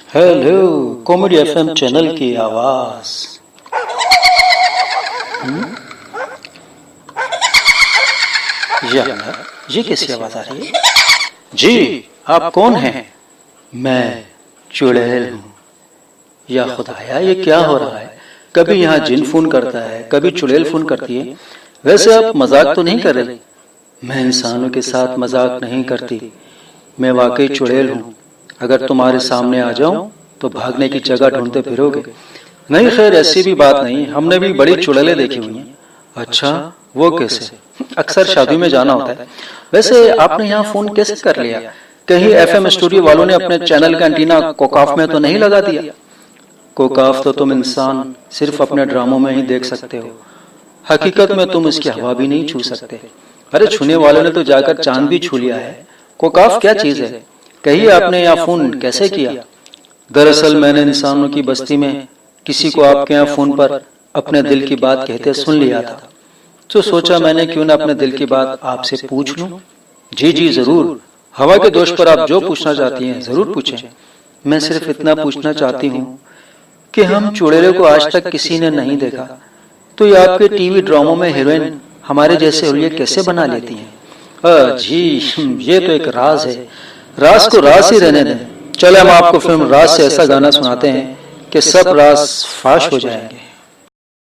Hello, comedy FM channel की आवाज। ये कैसी आवाज आ रही है? जी, आप कौन हैं? मैं चुड़ैल हूँ। या खुदाया, ये क्या हो रहा है? कभी यहाँ जिन फोन करता है, कभी चुड़ैल फोन करती है। वैसे आप मजाक तो नहीं कर रही? मैं इंसानों के साथ मजाक नहीं करती। मैं वाकई चुड़ैल हूँ। अगर तुम्हारे सामने आ जाऊं तो भागने की जगह ढूंढते फिरोगे। नहीं, खैर ऐसी भी बात नहीं, हमने भी बड़ी चुड़ैलें देखी हुई हैं। अच्छा, वो कैसे? अक्सर शादी में जाना होता है। वैसे आपने यहाँ फोन कैसे कर लिया? कहीं एफएम स्टूडियो वालों ने अपने चैनल का एंटीना कोकाफ में तो नहीं लगा दिया? कोकाफ तो तुम इंसान सिर्फ अपने ड्रामों में ही देख सकते हो। हकीकत में तुम इसकी हवा भी नहीं छू सकते। अरे छूने वालों ने तो जाकर चांद भी छू लिया है। कोकाफ क्या चीज है? कहिए, आपने यहाँ फोन कैसे किया? दरअसल मैंने इंसानों की बस्ती में किसी को आपके यहाँ फोन पर अपने दिल की बात कहते सुन लिया था, तो सोचा मैंने क्यों ना अपने दिल की बात आपसे पूछ लूं। जी जी जरूर, हवा के दोष पर आप जो पूछना चाहती हैं जरूर पूछें। मैं सिर्फ इतना पूछना चाहती हूँ कि हम चुड़ैलों को आज तक किसी ने नहीं देखा, तो ये आपके टीवी ड्रामों में हीरोइन हमारे जैसे हुलिये कैसे बना लेती हैं? जी, ये तो एक राज है। राज को राज ही रहने दें। चले हम आपको फिल्म राज से ऐसा गाना सुनाते हैं कि सब राज फाश हो जाएंगे।